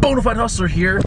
Bonafide Hustler here.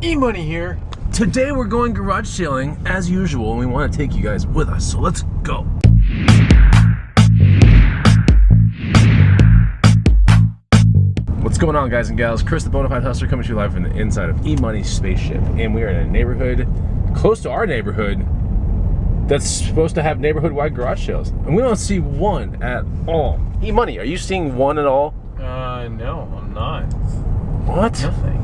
E-Money here. Today we're going garage sailing as usual, and we want to take you guys with us. So let's go. What's going on, guys and gals? Chris the Bonafide Hustler coming to you live from the inside of E-Money spaceship, and we are in a neighborhood close to our neighborhood that's supposed to have neighborhood-wide garage sales, and we don't see one at all. E-Money, are you seeing one at all? No, I'm not. What? Nothing.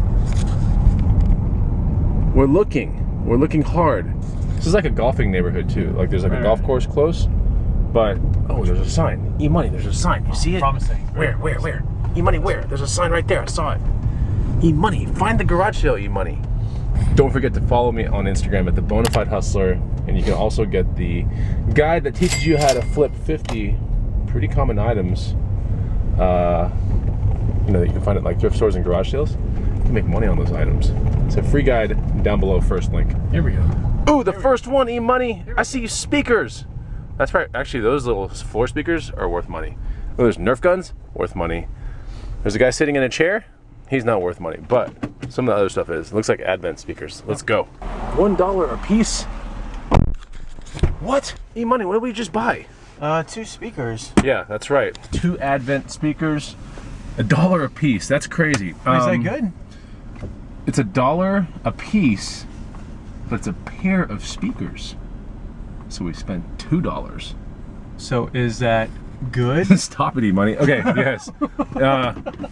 We're looking hard. This is like a golfing neighborhood too. Like there's like a golf course close, but oh, there's a sign. E-Money, there's a sign. You see it? Promising. Where? E-Money, where? There's a sign right there. I saw it. E-Money, find the garage sale. E-Money. Don't forget to follow me on Instagram at the Bonafide Hustler, and you can also get the guide that teaches you how to flip 50 pretty common items. You know, that you can find at like thrift stores and garage sales. You can make money on those items. It's a free guide down below, first link. Here we go. Ooh, the first one, E-Money. I see speakers. That's right. Actually, those little floor speakers are worth money. Oh, there's Nerf guns, worth money. There's a guy sitting in a chair. He's not worth money, but some of the other stuff is. It looks like Advent speakers. Let's go. $1 a piece. What? E-Money, what did we just buy? 2 speakers. Yeah, that's right. 2 Advent speakers. $1 a piece. That's crazy. Is that good? It's $1 a piece, but it's a pair of speakers. So we spent $2. So is that good? Stop it, E-Money. Okay, yes.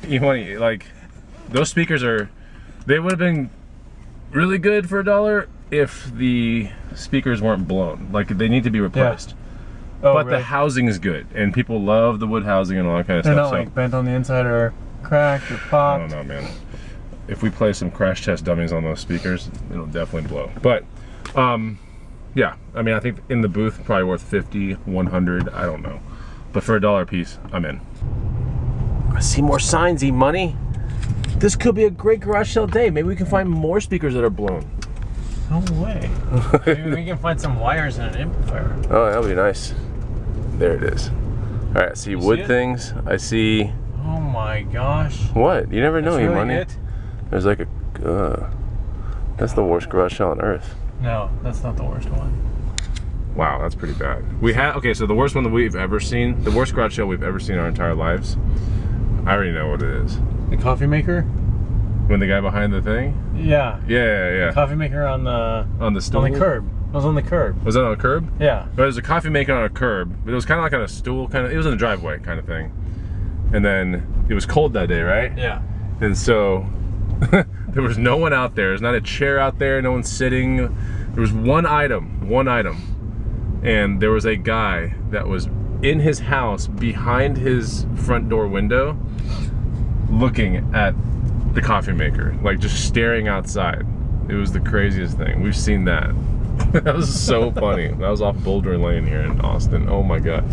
E-Money, like, those speakers they would have been really good for $1 if the speakers weren't blown. Like, they need to be replaced. Yeah. Oh, but really? the housing is good, and people love the wood housing and all that kind of They're stuff. not like bent on the inside or cracked or popped. I don't know, man. If we play some crash test dummies on those speakers, it'll definitely blow. But, yeah, I mean, I think in the booth, probably worth 50, 100, I don't know. But for $1 a piece, I'm in. I see more signs, E-Money. This could be a great garage sale day. Maybe we can find more speakers that are blown. No way. Maybe we can find some wires and an amplifier. Oh, that'll be nice. There it is. All right, I see wood things. I see. Oh my gosh. What? You never know, That's really E-Money. good. There's like a. That's the worst garage sale on earth. No, that's not the worst one. Wow, that's pretty bad. Okay, so the worst one that we've ever seen, the worst garage sale we've ever seen in our entire lives. I already know what it is. The coffee maker? When the guy behind the thing? Yeah. Yeah. The coffee maker on the stool? On the curb. It was on the curb. Was that on the curb? Yeah. There was a coffee maker on a curb, but it was kind of like on a stool, it was in the driveway kind of thing. And then it was cold that day, right? Yeah. And so there was no one out there. There's not a chair out there, no one sitting. There was one item. And there was a guy that was in his house behind his front door window looking at the coffee maker, like just staring outside. It was the craziest thing. We've seen that. That was so funny. That was off Boulder Lane here in Austin. Oh my God.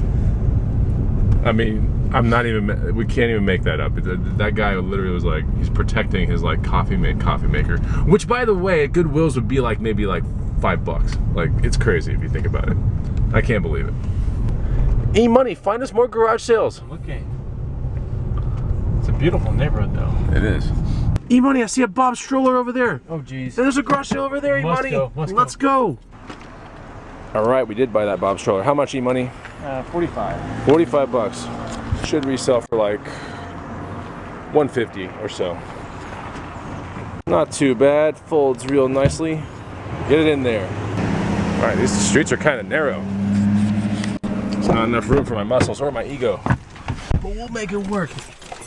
I mean, we can't even make that up. That guy literally was like, he's protecting his like coffee maker, which by the way, at Goodwill's would be like maybe like $5. Like, it's crazy if you think about it. I can't believe it. E-Money, find us more garage sales. Looking. It's a beautiful neighborhood though. It is. E-Money, I see a Bob stroller over there. Oh geez. There's a garage sale over there, E-Money. Let's go. All right, we did buy that Bob stroller. How much, E-Money? 45. 45 bucks. Should resell for like 150 or so. Not too bad. Folds real nicely. Get it in there. All right, these streets are kind of narrow. There's not enough room for my muscles or my ego. But we'll make it work.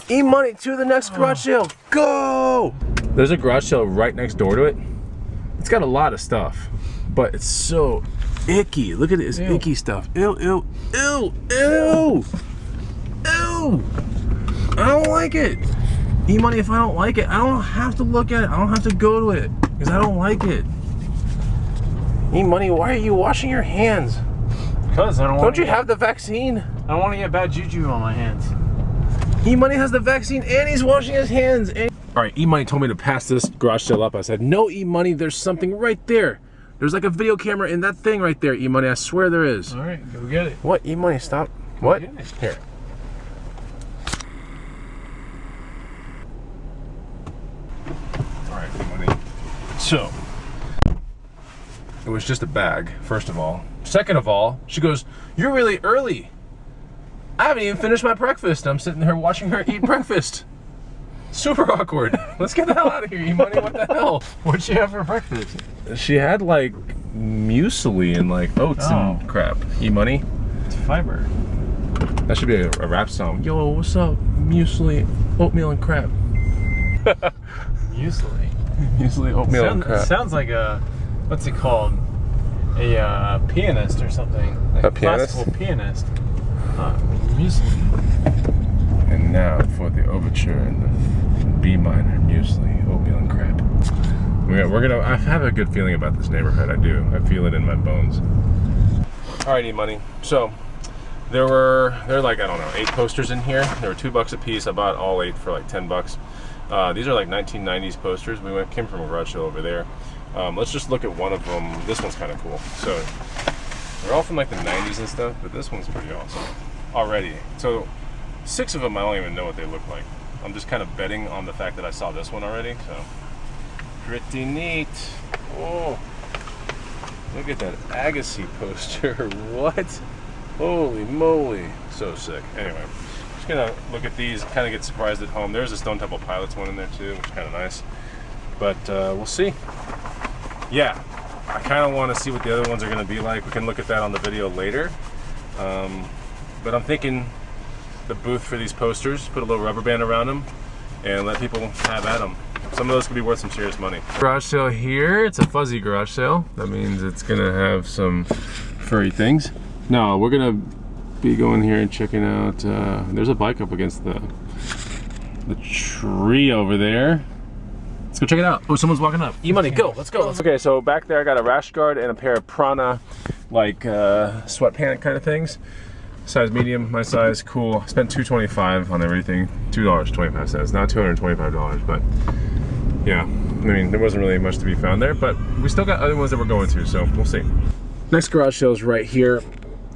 E-Money to the next garage sale. Go! There's a garage sale right next door to it. It's got a lot of stuff, but it's so icky. Look at this icky stuff. Ew, ew, ew, ew, ew. I don't like it. E-Money, if I don't like it, I don't have to look at it. I don't have to go to it because I don't like it. E-Money, why are you washing your hands? Because I don't want Don't you have the vaccine? I don't want to get bad juju on my hands. E-Money has the vaccine and he's washing his hands. All right, E-Money told me to pass this garage sale up. I said, no, E-Money, there's something right there. There's like a video camera in that thing right there, E-Money. I swear there is. All right, go get it. What? E-Money, stop. What? Here. So, it was just a bag, first of all. Second of all, she goes, "You're really early. I haven't even finished my breakfast." I'm sitting here watching her eat breakfast. Super awkward. Let's get the hell out of here, E-Money. What the hell? What'd she have for breakfast? She had like muesli and like oats and crap. E-Money. It's fiber. That should be a rap song. Yo, what's up? Muesli, oatmeal and crap. Muesli. Muesli, oatmeal and crap. Sounds like a, what's it called? A pianist or something. Like a pianist? Classical pianist. Muesli. And now for the overture in the B minor, muesli, oatmeal and crap. We're gonna. I have a good feeling about this neighborhood. I do. I feel it in my bones. All right, E-Money. So there are like, I don't know, 8 posters in here. There were $2 a piece. I bought all 8 for like $10. These are like 1990s posters. Came from a garage sale over there. Let's just look at one of them. This one's kind of cool. So they're all from like the 90s and stuff, but this one's pretty awesome already. So 6 of them, I don't even know what they look like. I'm just kind of betting on the fact that I saw this one already, so pretty neat. Oh, look at that Agassi poster. What? Holy moly, so sick. Anyway, just gonna look at these, kind of get surprised at home. There's a Stone Temple Pilots one in there too, which is kind of nice, but we'll see. Yeah, I kind of want to see what the other ones are gonna be like. We can look at that on the video later, but I'm thinking the booth for these posters, put a little rubber band around them and let people have at them. Some of those could be worth some serious money. Garage sale here. It's a fuzzy garage sale. That means it's gonna have some furry things. No, we're gonna be going here and checking out, there's a bike up against the tree over there. Let's go check it out. Oh, someone's walking up. E-Money, go, let's go. Okay, so back there I got a rash guard and a pair of Prana, like sweatpant kind of things. Size medium, my size, cool. Spent $2.25 on everything. $2.25, not $225, but yeah. I mean, there wasn't really much to be found there, but we still got other ones that we're going to, so we'll see. Next garage sale is right here.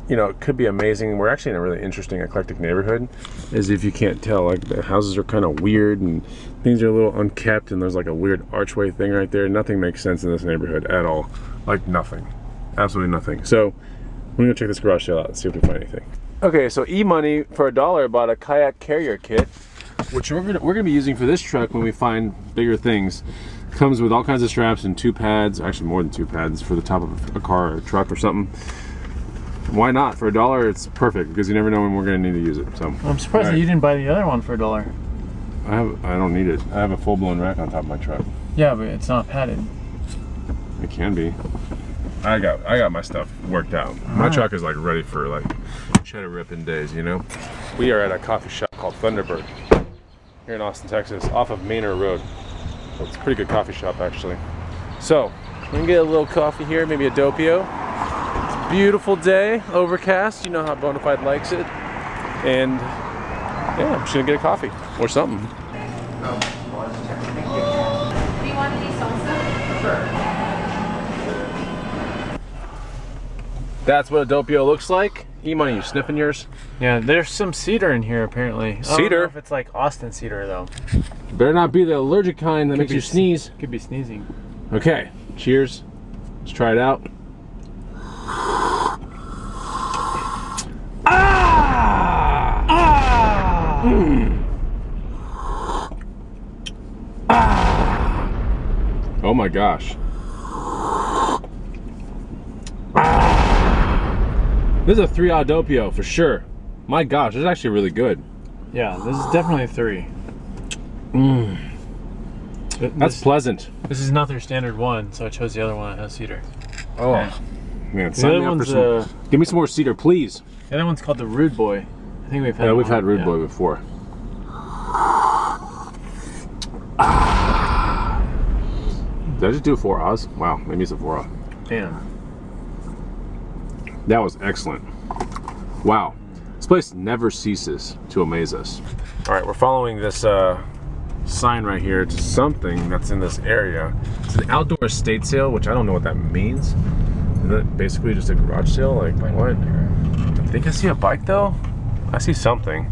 You know, it could be amazing. We're actually in a really interesting, eclectic neighborhood, as if you can't tell. Like, the houses are kind of weird and things are a little unkept, and there's like a weird archway thing right there. Nothing makes sense in this neighborhood at all. Like, nothing. Absolutely nothing. So we're gonna check this garage sale out and see if we find anything. Okay, so E-Money for $1 bought a kayak carrier kit, which we're gonna be using for this truck when we find bigger things. Comes with all kinds of straps and 2 pads, actually more than 2 pads for the top of a car or a truck or something. Why not? For $1, it's perfect because you never know when we're gonna need to use it. So I'm surprised that you didn't buy the other one for $1. I don't need it. I have a full-blown rack on top of my truck. Yeah, but it's not padded. It can be. I got my stuff worked out. My truck is like ready for like cheddar ripping days, you know? We are at a coffee shop called Thunderbird here in Austin, Texas, off of Manor Road. It's a pretty good coffee shop, actually. So, we can get a little coffee here, maybe a doppio. It's a beautiful day, overcast. You know how Bonafide likes it. And yeah, I'm just gonna get a coffee or something. Do you want any salsa? Sure. That's what a doppio looks like. E-Money, you sniffing yours? Yeah, there's some cedar in here apparently. Cedar? I don't know if it's like Austin cedar though. Better not be the allergic kind that makes you sneeze. Could be sneezing. Okay, cheers. Let's try it out. Ah! Ah! Mm. Ah! Oh my gosh. Ah! This is a 3-odd doppio for sure. My gosh, this is actually really good. Yeah, this is definitely a 3. Mm. That's pleasant. This is not their standard one, so I chose the other one that has cedar. Oh, okay. Man, sign me up for some. Give me some more cedar, please. The other one's called the Rude Boy. I think we've had. Yeah, we've had Rude Boy before. Ah. Did I just do 4 Oz? Wow, maybe it's a 4 Oz. Damn. That was excellent. Wow, this place never ceases to amaze us. All right, we're following this sign right here to something that's in this area. It's an outdoor estate sale, which I don't know what that means. Is that basically just a garage sale? Like, what? I think I see a bike though. I see something.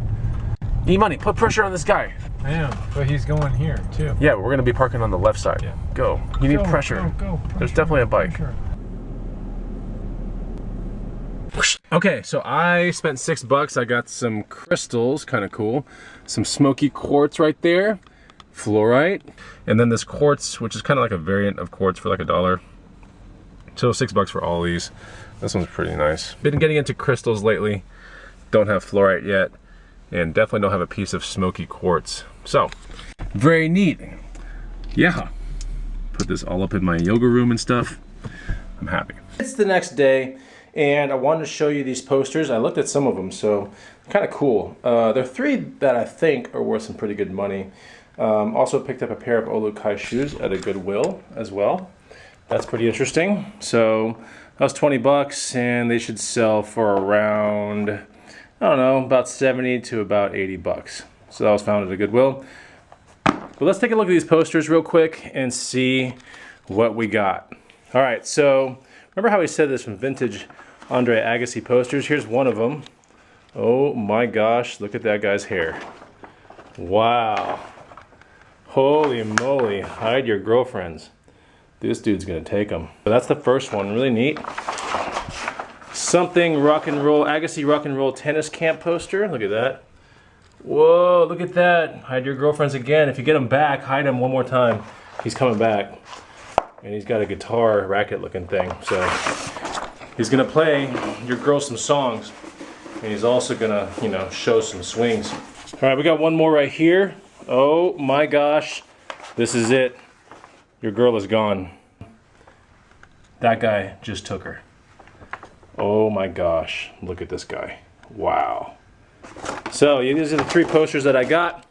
E-Money, put pressure on this guy. I am, but he's going here too. Yeah, we're gonna be parking on the left side. Yeah. Go. You need pressure. Go. There's definitely a bike. Pressure. Okay, so I spent $6. I got some crystals, kind of cool. Some smoky quartz right there, fluorite, and then this quartz, which is kind of like a variant of quartz for like $1. So $6 for all these. This one's pretty nice. Been getting into crystals lately. Don't have fluorite yet, and definitely don't have a piece of smoky quartz. So, very neat. Yeah, put this all up in my yoga room and stuff. I'm happy. It's the next day, and I wanted to show you these posters. I looked at some of them, so kind of cool. There are 3 that I think are worth some pretty good money. Also picked up a pair of Olukai shoes at a Goodwill as well. That's pretty interesting. So that was $20, and they should sell for around, I don't know, about 70 to about $80. So that was found at a Goodwill. But let's take a look at these posters real quick and see what we got. All right, so remember how we said this from vintage Andre Agassi posters? Here's one of them. Oh my gosh, look at that guy's hair. Wow. Holy moly, hide your girlfriends. This dude's gonna take them. So that's the first one, really neat. Something rock and roll, Agassi rock and roll tennis camp poster. Look at that. Whoa, look at that. Hide your girlfriends again. If you get him back, hide him one more time. He's coming back. And he's got a guitar racket looking thing. So he's gonna play your girl some songs. And he's also gonna, you know, show some swings. All right, we got one more right here. Oh my gosh, this is it. Your girl is gone. That guy just took her. Oh my gosh, look at this guy. Wow. So these are the 3 posters that I got.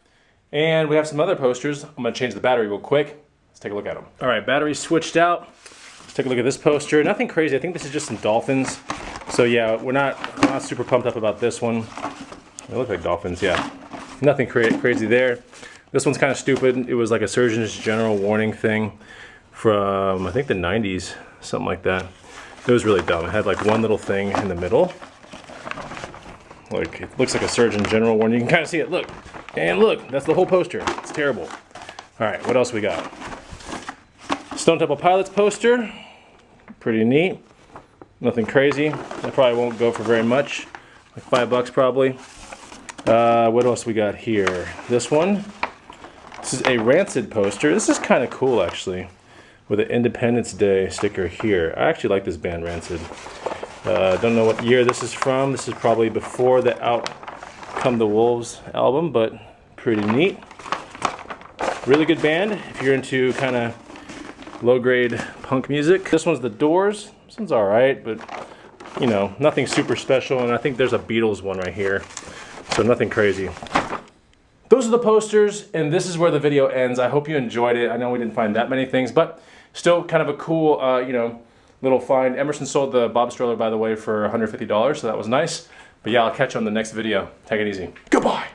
And we have some other posters. I'm gonna change the battery real quick. Let's take a look at them. All right, battery switched out. Let's take a look at this poster. Nothing crazy, I think this is just some dolphins. So yeah, we're not super pumped up about this one. They look like dolphins, yeah. Nothing crazy there. This one's kind of stupid. It was like a Surgeon's General warning thing from, I think, the 90s, something like that. It was really dumb. It had like one little thing in the middle. Like, it looks like a Surgeon General warning. You can kind of see it, look. And look, that's the whole poster. It's terrible. All right, what else we got? Stone Temple Pilots poster. Pretty neat. Nothing crazy. That probably won't go for very much. Like $5 probably. What else we got here? This one. This is a Rancid poster. This is kind of cool, actually, with an Independence Day sticker here. I actually like this band, Rancid. Don't know what year this is from. This is probably before the Out Come the Wolves album, but pretty neat. Really good band if you're into kind of low-grade punk music. This one's The Doors. This one's all right, but, you know, nothing super special. And I think there's a Beatles one right here, so nothing crazy. Those are the posters, and this is where the video ends. I hope you enjoyed it. I know we didn't find that many things, but still kind of a cool, you know, little find. Emerson sold the Bob stroller, by the way, for $150, so that was nice. But yeah, I'll catch you on the next video. Take it easy. Goodbye.